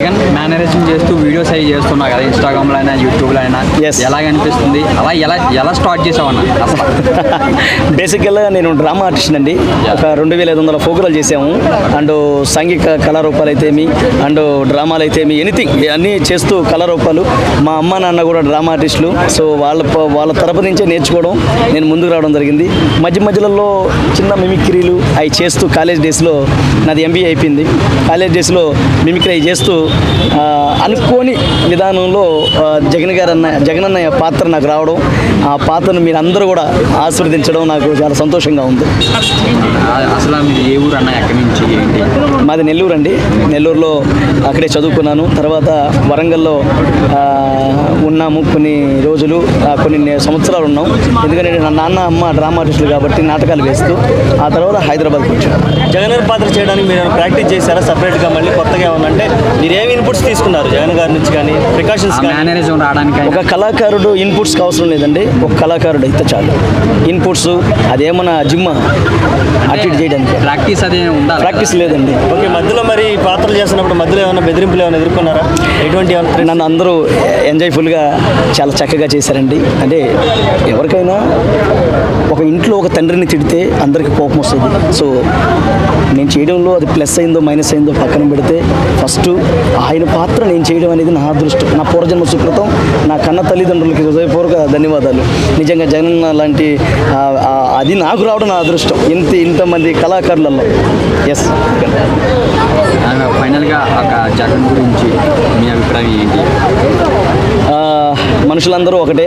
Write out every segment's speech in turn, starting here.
మేనరేషన్ చేస్తూ వీడియోస్ అవి చేస్తున్నా కదా ఇన్స్టాగ్రామ్లో అయినా యూట్యూబ్లో అయినా ఎలా అనిపిస్తుంది అలా ఎలా స్టార్ట్ చేసావన్నా అసలు? బేసిక్గా నేను డ్రామా ఆర్టిస్ట్ అండి. ఒక 2500 ఫోకులు చేసాము. అండ్ సాంఘిక కళారూపాలు అయితేమి అండ్ డ్రామాలు అయితేమి ఎనీథింగ్ అన్నీ చేస్తూ కళారూపాలు. మా అమ్మ నాన్న కూడా డ్రామా ఆర్టిస్టులు. సో వాళ్ళ తరపు నుంచే నేర్చుకోవడం నేను ముందుకు రావడం జరిగింది. మధ్యలో చిన్న మిమిక్రీలు అవి చేస్తూ కాలేజ్ డేస్లో నాది MBA అయిపోయింది. కాలేజ్ డేస్లో మిమిక్రీ అవి చేస్తూ అనుకోని విధానంలో జగనన్నయ్య పాత్ర నాకు రావడం, ఆ పాత్రను మీరు అందరూ కూడా ఆశీర్వదించడం నాకు చాలా సంతోషంగా ఉంది. అసలు మీరు ఏ ఊరు అన్న ఎక్కడి నుంచి ఏంటి? మాది నెల్లూరు అండి. నెల్లూరులో అక్కడే చదువుకున్నాను. తర్వాత వరంగల్లో ఉన్నాము కొన్ని రోజులు, కొన్ని సంవత్సరాలు ఉన్నాం. ఎందుకంటే నా నాన్న అమ్మ డ్రామా ఆర్టిస్టులు కాబట్టి నాటకాలు వేస్తూ ఆ తర్వాత హైదరాబాద్కి వచ్చాను. జగన్ గారి పాత్ర చేయడానికి మీరు ప్రాక్టీస్ చేశారా సపరేట్గా? మళ్ళీ కొత్తగా ఏమన్నంటే మీరు ఏమి ఇన్పుట్స్ తీసుకున్నారు జగన్ గారి నుంచి కానీ ప్రికాషన్స్ మేనరేషన్ రావడానికి? ఒక కళాకారుడు ఇన్పుట్స్కి అవసరం లేదండి. ఒక కళాకారుడు అయితే చాలు. ఇన్పుట్స్ అదేమన్నా జిమ్ అటు ఇటు చేయడానికి ప్రాక్టీస్ అదే ఉందా? ప్రాక్టీస్ లేదండి. ఓకే, మధ్యలో మరి పాత్రలు చేస్తున్నప్పుడు మధ్యలో ఏమైనా బెదిరింపులు ఏమైనా ఎదుర్కొన్నారా? ఎటువంటి నన్ను అందరూ ఎంజాయ్ఫుల్గా చాలా చక్కగా చేశారండి. అంటే ఎవరికైనా ఒక ఇంట్లో ఒక తండ్రిని తిడితే అందరికీ కోపం వస్తుంది. సో నేను చేయడంలో అది ప్లస్ అయిందో మైనస్ అయిందో పక్కన పెడితే ఫస్ట్ ఆయన పాత్ర నేను చేయడం అనేది నా అదృష్టం, నా పూర్వజన్మ సుకృతం. నా కన్న తల్లిదండ్రులకి హృదయపూర్వక ధన్యవాదాలు. నిజంగా జగన్ లాంటి అది నాకు రావడం నా అదృష్టం ఇంతమంది కళాకారులలో. ఎస్. ఫైనల్గా ఒక జగన్ గురించి మీ అభిప్రాయం ఏంటి? మనుషులందరూ ఒకటే,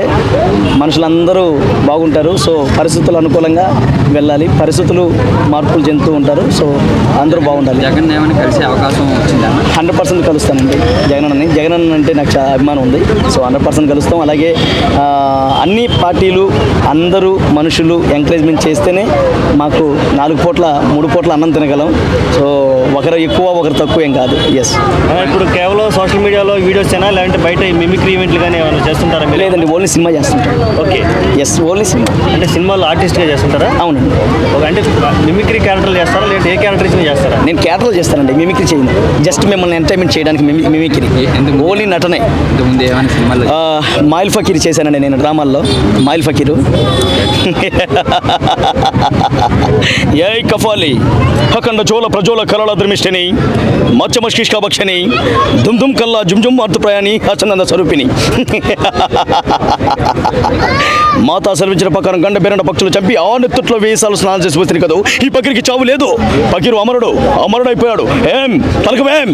మనుషులందరూ బాగుంటారు. సో పరిస్థితులు అనుకూలంగా వెళ్ళాలి. పరిస్థితులు మార్పులు చెందుతూ ఉంటారు. సో అందరూ బాగుండాలి. జగన్ ఏమైనా కలిసే అవకాశం వచ్చిందన్న? 100% కలుస్తానండి జగన్ అంటే నాకు చాలా అభిమానం ఉంది. సో 100% కలుస్తాం. అలాగే అన్ని పార్టీలు అందరూ మనుషులు ఎంకరేజ్మెంట్ చేస్తేనే మాకు 4 పూట్ల 3 పూట్ల అన్నం తినగలం. సో ఒకరు ఎక్కువ ఒకరు తక్కువ ఏం కాదు. ఎస్. ఇప్పుడు కేవలం సోషల్ మీడియాలో వీడియోస్ అయినా లేదంటే బయట మిమిక్రీ ఈవెంట్లు కానీ ఏమైనా చేస్తుంటారా? లేదండి, ఓన్లీ సినిమా చేస్తుంటాం. ఓకే. Yes, only cinema. అంటే సినిమాలో ఆర్టిస్ట్గా చేస్తుంటారా? అవునండి. అంటే మిమిక్రీ క్యారెక్టర్లు చేస్తారా లేదంటే ఏ క్యారెక్టర్స్ని చేస్తారా? నేను క్యారెక్టర్లు చేస్తానండి, మిమిక్రీ చేయను. జస్ట్ మిమ్మల్ని ఎంటర్టైన్మెంట్ చేయడానికి మిమిక్రీ, ఓన్లీ నటనే. ఇంతకుముందు ఏమైనా సినిమాలో మాయిల్ ఫకీర్ చేశానండి నేను డ్రామాల్లో. మాయిల్ ఫకీరు. ఏ కఫాలి హకండ చోళ ప్రజోల కరళ ధర్మిష్ఠిని మత్స్యమష్కిష్క భక్షని దుమ్ కల్లా జుమ్ అర్థ ప్రయాణి హసనంద స్వరూపిణి. మాతా సెలవించిన ప్రకారం గండ బెరణ పక్షులు చంపి ఆ నెత్తుట్లో వేసాలు స్నానం చేసి వచ్చింది కదా. ఈ పకిరికి చావు లేదు. పకిరు అమరుడైపోయాడు. ఏం తలకమేం?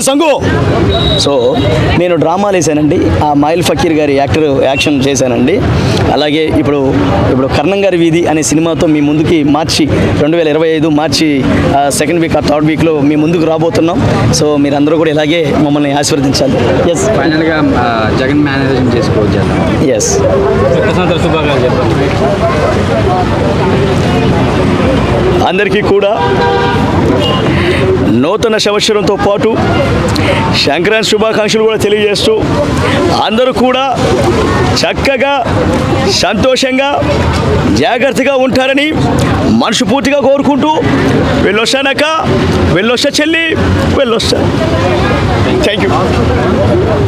సంగు. సో నేను డ్రామాలు వేసానండి. ఆ మాయిల్ ఫకీర్ గారి యాక్షన్ చేశానండి. అలాగే ఇప్పుడు కర్ణం గారి వీధి అనే సినిమాతో మీ ముందుకి మార్చి 2025 మార్చి 2nd వీక్ ఆ 3rd వీక్లో మీ ముందుకు రాబోతున్నాం. సో మీరందరూ కూడా ఇలాగే మమ్మల్ని ఆశీర్వదించాలి. ఎస్. ఫైనల్గా జగన్ మేనేజర్ చేసుకోవచ్చు. ఎస్. అందరికీ కూడా నూతన సంవత్సరంతో పాటు సంక్రాంతి శుభాకాంక్షలు కూడా తెలియజేస్తూ అందరూ కూడా చక్కగా సంతోషంగా జాగ్రత్తగా ఉంటారని మనస్ఫూర్తిగా కోరుకుంటూ వెళ్ళొస్తానక్క, వెళ్ళొస్తా చెల్లి, వెళ్ళొస్తా. Thank you.